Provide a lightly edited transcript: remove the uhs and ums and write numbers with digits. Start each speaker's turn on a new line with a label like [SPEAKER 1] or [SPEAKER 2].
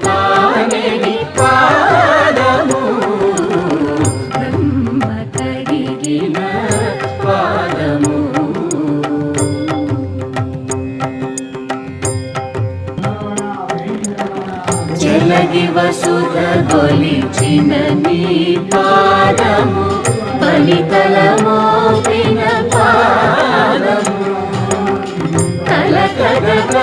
[SPEAKER 1] తానేని పాదము బ్రహ్మ కడిగిన పాదము జలగి వసుధ గొలిచిన నీ పాదము బలితల మోపిన పాదము తల కదగ